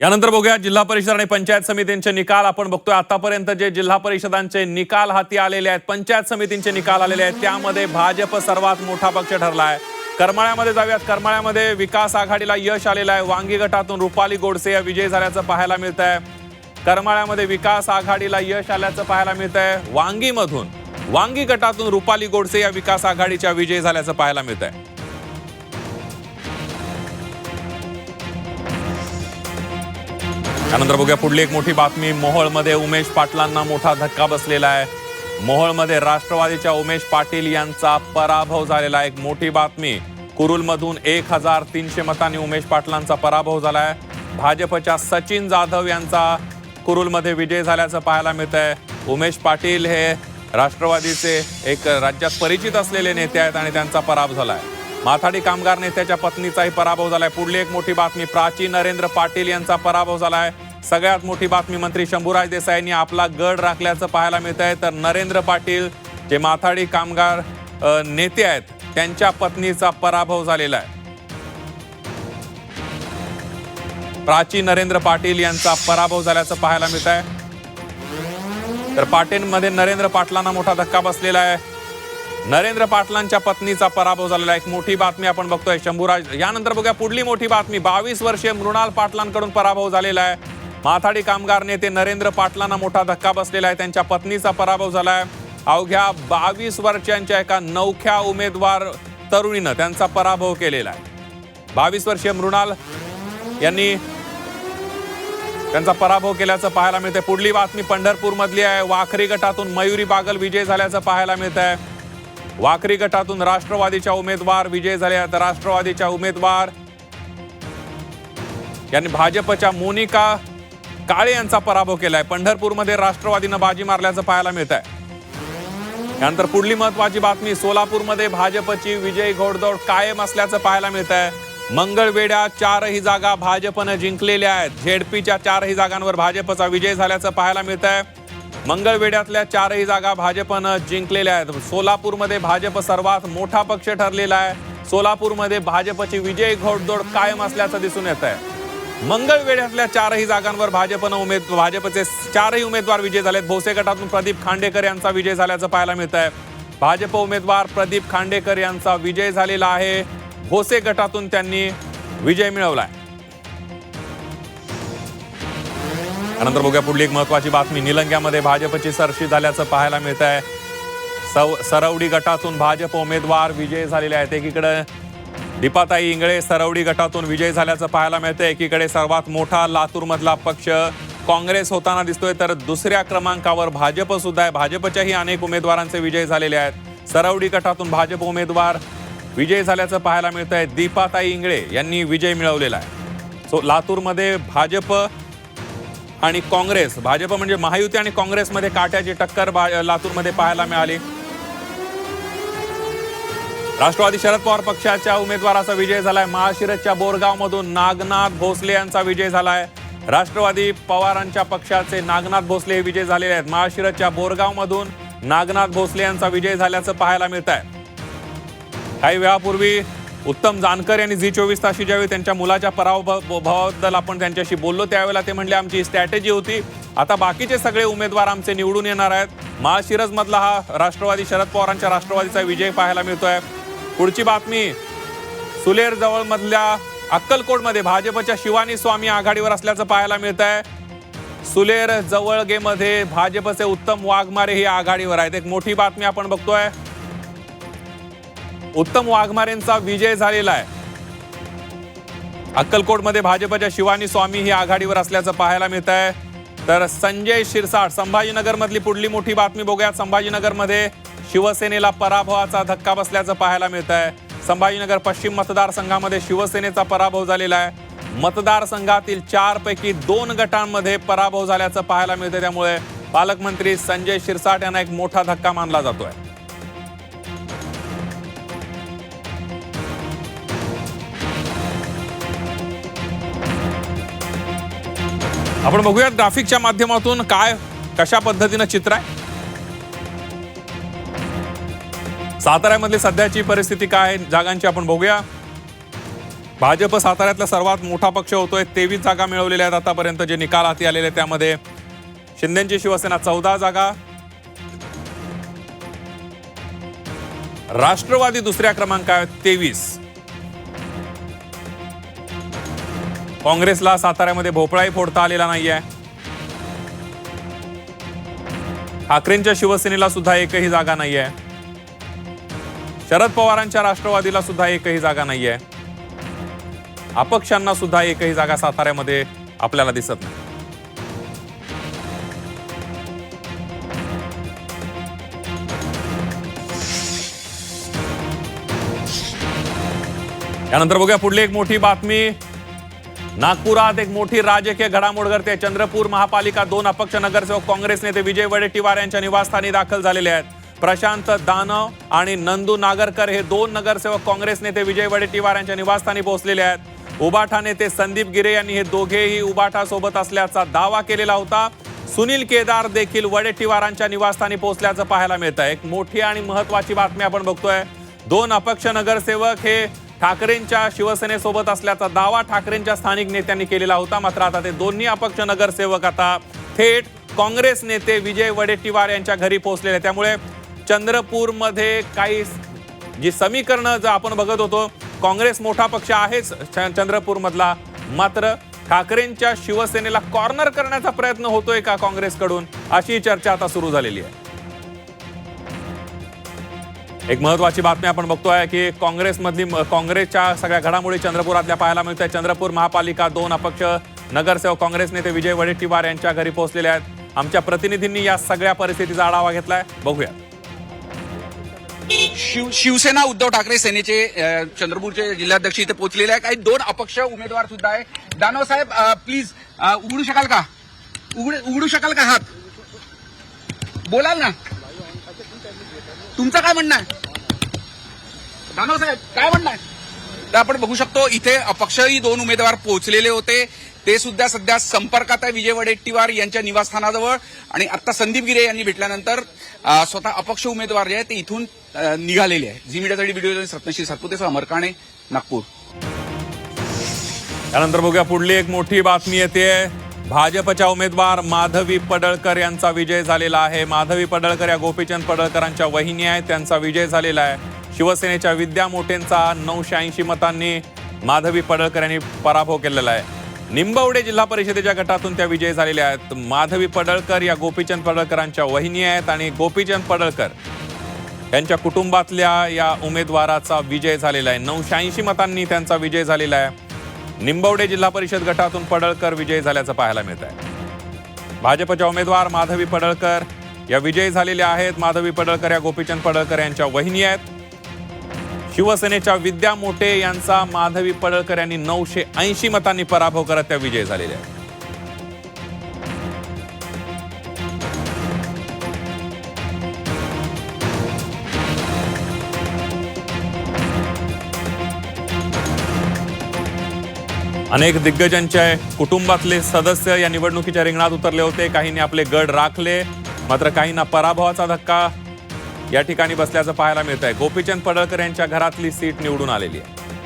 यानंतर बघूया जिल्हा परिषद आणि पंचायत समितींचे निकाल. आपण बघतोय आतापर्यंत जे जिल्हा परिषदांचे निकाल हाती आलेले आहेत, पंचायत समितींचे निकाल आलेले आहेत, त्यामध्ये भाजप सर्वात मोठा पक्ष ठरला आहे. करमाळ्यामध्ये जाऊयात. करमाळ्यामध्ये विकास आघाडीला यश आलेलं आहे. वांगी गटातून रुपाली गोडसे या विजयी झाल्याचं पाहायला मिळत आहे. करमाळ्यामध्ये विकास आघाडीला यश आल्याचं पाहायला मिळत आहे. वांगी गटातून रुपाली गोडसे या विकास आघाडीच्या विजयी झाल्याचं पाहायला मिळत आहे. त्यानंतर बघूया पुढली एक मोठी बातमी. मोहोळमध्ये उमेश पाटलांना मोठा धक्का बसलेला आहे. मोहोळमध्ये राष्ट्रवादीच्या उमेश पाटील यांचा पराभव झालेला आहे. एक मोठी बातमी. कुरुलमधून 1300 मतांनी उमेश पाटलांचा पराभव झाला आहे. भाजपच्या सचिन जाधव यांचा कुरुलमध्ये विजय झाल्याचं पाहायला मिळत आहे. उमेश पाटील हे राष्ट्रवादीचे एक राज्यात परिचित असलेले नेते आहेत आणि त्यांचा पराभव झाला आहे. माथाडी कामगार नेत्याच्या पत्नीचाही पराभव झालाय. पुढली एक मोठी बातमी. प्राची नरेंद्र पाटील यांचा पराभव झालाय. सगळ्यात मोठी बातमी. मंत्री शंभूराज देसाईंनी आपला गड राखल्याचं पाहायला मिळत आहे. तर नरेंद्र पाटील जे माथाडी कामगार नेते आहेत त्यांच्या पत्नीचा पराभव झालेला आहे. प्राची नरेंद्र पाटील यांचा पराभव झाल्याचं पाहायला मिळत आहे. तर पाटेंमध्ये नरेंद्र पाटलांना मोठा धक्का बसलेला आहे. नरेंद्र पाटलांच्या पत्नीचा पराभव झालेला आहे. एक मोठी बातमी आपण बघतोय. शंभूराज. यानंतर बघूया पुढली मोठी बातमी. 22 वर्षीय मृणाल पाटलांकडून पराभव झालेला आहे. माथाडी कामगार नेते नरेंद्र पाटलांना मोठा धक्का बसलेला आहे. त्यांच्या पत्नीचा पराभव झाला आहे. अवघ्या 22 वर्षांच्या एका नवख्या उमेदवार तरुणीनं त्यांचा पराभव केलेला आहे. 22 वर्षीय मृणाल यांनी त्यांचा पराभव केल्याचं पाहायला मिळतंय. पुढली बातमी पंढरपूर मधली आहे. वाखरी गटातून मयुरी बागल विजय झाल्याचं पाहायला मिळत आहे. वाखरी गटातून राष्ट्रवादीच्या उमेदवार विजय झाले आहेत. राष्ट्रवादीच्या उमेदवार यांनी भाजपच्या मोनिका काळे यांचा पराभव केलाय. पंढरपूरमध्ये राष्ट्रवादीनं बाजी मारल्याचं पाहायला मिळत आहे. त्यानंतर पुढली महत्वाची बातमी. सोलापूरमध्ये भाजपची विजय घोडदौड कायम असल्याचं पाहायला मिळत आहे. मंगळवेढ्या 4ही जागा भाजपनं जिंकलेल्या आहेत. झेडपीच्या 4ही जागांवर भाजपचा विजय झाल्याचं पाहायला मिळत आहे. मंगळवेढ्यातल्या 4ही जागा भाजपनं जिंकलेल्या आहेत. सोलापूरमध्ये भाजप सर्वात मोठा पक्ष ठरलेला आहे. सोलापूरमध्ये भाजपची विजय घोडदौड कायम असल्याचं दिसून येत आहे. मंगळवेढ्यातल्या 4ही जागांवर भाजपचे 4ही उमेदवार विजय झालेत. भोसे गटातून प्रदीप खांडेकर यांचा विजय झाल्याचं पाहायला मिळत आहे. भाजप उमेदवार प्रदीप खांडेकर यांचा विजय झालेला आहे. भोसे गटातून त्यांनी विजय मिळवलाय. त्यानंतर बघूया पुढली एक महत्वाची बातमी. निलंग्यामध्ये भाजपची सरशी झाल्याचं पाहायला मिळत आहे. सरवडी गटातून भाजप उमेदवार विजय झालेले आहेत. एकीकडे दीपाताई इंगळे सरवडी गटातून विजय झाल्याचं पाहायला मिळतं. एकीकडे सर्वात मोठा लातूरमधला पक्ष काँग्रेस होताना दिसतोय, तर दुसऱ्या क्रमांकावर भाजप सुद्धा आहे. भाजपच्याही अनेक उमेदवारांचे विजय झालेले आहेत. सरवडी गटातून भाजप उमेदवार विजय झाल्याचं पाहायला मिळत आहे. दीपाताई इंगळे यांनी विजय मिळवलेला आहे. लातूरमध्ये भाजप आणि काँग्रेस, भाजप म्हणजे महायुती आणि काँग्रेसमध्ये काट्याची टक्कर लातूरमध्ये पाहायला मिळाली. राष्ट्रवादी शरद पवार पक्षाच्या उमेदवाराचा विजय झालाय. महाशिरसच्या बोरगावमधून नागनाथ भोसले यांचा विजय झालाय. राष्ट्रवादी पवारांच्या पक्षाचे नागनाथ भोसले हे विजय झालेले आहेत. महाशिरसच्या बोरगावमधून नागनाथ भोसले यांचा विजय झाल्याचं पाहायला मिळत आहे. काही वेळापूर्वी उत्तम जानकर यांनी झी24 ताशी ज्यावेळी त्यांच्या मुलाच्या पराभवाबद्दल आपण त्यांच्याशी बोललो त्यावेळेला ते म्हणले आमची स्ट्रॅटेजी होती, आता बाकीचे सगळे उमेदवार आमचे निवडून येणार आहेत. महाशिरस मधला हा राष्ट्रवादी शरद पवारांच्या राष्ट्रवादीचा विजय पाहायला मिळतोय. पुढची बातमी. सुलेर जवळ मधल्या अक्कलकोटमध्ये भाजपच्या शिवानी स्वामी आघाडीवर असल्याचं पाहायला मिळत आहे. सुलेर जवळगेमध्ये भाजपचे उत्तम वाघमारे ही आघाडीवर आहेत. एक मोठी बातमी आपण बघतोय. उत्तम वाघमारेंचा विजय झालेला आहे. अक्कलकोटमध्ये भाजपच्या शिवानी स्वामी ही आघाडीवर असल्याचं पाहायला मिळत आहे. तर संजय शिरसाट संभाजीनगर मधली पुढली मोठी बातमी बघूया. संभाजीनगरमध्ये शिवसेनेला पराभवाचा धक्का बसल्याचं पाहायला मिळत आहे. संभाजीनगर पश्चिम मतदारसंघामध्ये शिवसेनेचा पराभव झालेला आहे. मतदारसंघातील 4 पैकी 2 गटांमध्ये पराभव झाल्याचं पाहायला मिळतं. त्यामुळे पालकमंत्री संजय शिरसाट यांना एक मोठा धक्का मानला जातोय. आपण बघूया ग्राफिकच्या माध्यमातून काय कशा पद्धतीनं चित्र आहे. साताऱ्यामधली सध्याची परिस्थिती काय आहे जागांची आपण बघूया. भाजप साताऱ्यातला सर्वात मोठा पक्ष होतोय. 23 जागा मिळवलेल्या आहेत आतापर्यंत. जे निकाल हाती आलेले त्यामध्ये शिंदेची शिवसेना 14 जागा, राष्ट्रवादी दुसऱ्या क्रमांकावर 23. काँग्रेसला साताऱ्यामध्ये भोपळाही फोडता आलेला नाहीये. ठाकरेंच्या शिवसेनेला सुद्धा एकही जागा नाहीये. शरद पवारांच्या राष्ट्रवादीला सुद्धा एकही जागा नाहीये. अपक्षांना सुद्धा एकही जागा साताऱ्यामध्ये आपल्याला दिसत नाही. यानंतर बघूया पुढली एक मोठी बातमी. नागपुरात एक मोठी राजकीय घडामोड घडते. चंद्रपूर महापालिका 2 अपक्ष नगरसेवक काँग्रेस नेते विजय वडेट्टीवार यांच्या निवासस्थानी दाखल झालेले आहेत. प्रशांत दानव आणि नंदू नागरकर हे 2 नगरसेवक काँग्रेस नेते विजय वडेट्टीवार यांच्या निवासस्थानी पोहोचलेले आहेत. उबाठा नेते संदीप गिरे यांनी हे दोघेही उबाठा सोबत असल्याचा दावा केलेला होता. सुनील केदार देखील वडेट्टीवारांच्या निवासस्थानी पोहोचल्याचं पाहायला मिळत आहे. एक मोठी आणि महत्वाची बातमी आपण बघतोय. 2 अपक्ष नगरसेवक हे ठाकरेंच्या शिवसेनेसोबत असल्याचा दावा ठाकरेंच्या स्थानिक नेत्यांनी केलेला होता. मात्र आता ते दोन्ही अपक्ष नगरसेवक आता थेट काँग्रेस नेते विजय वडेट्टीवार यांच्या घरी पोहोचलेले. त्यामुळे चंद्रपूरमध्ये काही जी समीकरणं जर आपण बघत होतो, काँग्रेस मोठा पक्ष आहेच चंद्रपूरमधला, मात्र ठाकरेंच्या शिवसेनेला कॉर्नर करण्याचा प्रयत्न होतोय का काँग्रेसकडून, अशी चर्चा आता सुरू झालेली आहे. एक महत्वाची बातमी आपण बघतोय की काँग्रेसच्या सगळ्या घडामोडी चंद्रपुरातल्या पाहायला मिळतात. चंद्रपूर महापालिका 2 अपक्ष नगरसेवक काँग्रेस नेते विजय वडेट्टीवार यांच्या घरी पोहोचलेले आहेत. आमच्या प्रतिनिधींनी या सगळ्या परिस्थितीचा आढावा घेतलाय, बघूया. शिवसेना उद्धव ठाकरे सेनेचे चंद्रपूरचे जिल्हाध्यक्ष इथे पोहोचलेले आहे. काही 2 अपक्ष उमेदवार सुद्धा आहे. दानव साहेब, प्लीज उघडू शकाल का? उघडू शकाल का हात? बोलाल ना, तुमचं काय म्हणणं आहे? दानव साहेब, काय म्हणणं आहे? तर आपण बघू शकतो इथे अपक्षही 2 उमेदवार पोहोचलेले होते. ते सुद्धा सध्या संपर्कात आहे विजय वडेट्टीवार यांच्या निवासस्थानाजवळ. आणि आता संदीप गिरे यांनी भेटल्यानंतर स्वतः अपक्ष उमेदवार जे आहेत ते इथून निघालेले आहे. झी मीडियासाठी व्हिडिओ रत्नश्री सातपुतेसह अमर काणे, नागपूर. त्यानंतर बघूया पुढली एक मोठी बातमी येते. भाजपच्या उमेदवार माधवी पडळकर यांचा विजय झालेला आहे. माधवी पडळकर या गोपीचंद पडळकरांच्या वहिनी आहेत. त्यांचा विजय झालेला आहे. शिवसेनेच्या विद्या मोटेंचा 980 मतांनी माधवी पडळकर यांनी पराभव केलेला आहे. निंबवडे जिल्हा परिषदेच्या गटातून त्या विजयी झालेल्या आहेत. माधवी पडळकर या गोपीचंद पडळकरांच्या वहिनी आहेत आणि गोपीचंद पडळकर यांच्या कुटुंबातल्या या उमेदवाराचा विजय झालेला आहे. 980 मतांनी त्यांचा विजय झालेला आहे. निंबवडे जिल्हा परिषद गटातून पडळकर विजयी झाल्याचं पाहायला मिळत आहे. भाजपच्या उमेदवार माधवी पडळकर या विजयी झालेल्या आहेत. माधवी पडळकर या गोपीचंद पडळकर यांच्या वहिनी आहेत. शिवसेनेच्या विद्या मोटे यांचा माधवी पडळकर यांनी 980 मतांनी पराभव करत त्या विजयी झालेल्या आहेत. अनेक दिग्गजांच्या कुटुंबातले सदस्य या निवडणुकीच्या रिंगणात उतरले होते. काहींनी आपले गड राखले, मात्र काहींना पराभवाचा धक्का या ठिकाणी बसल्याचं पाहायला मिळत आहे. गोपीचंद पडळकर यांच्या घरातली सीट निवडून आलेली आहे.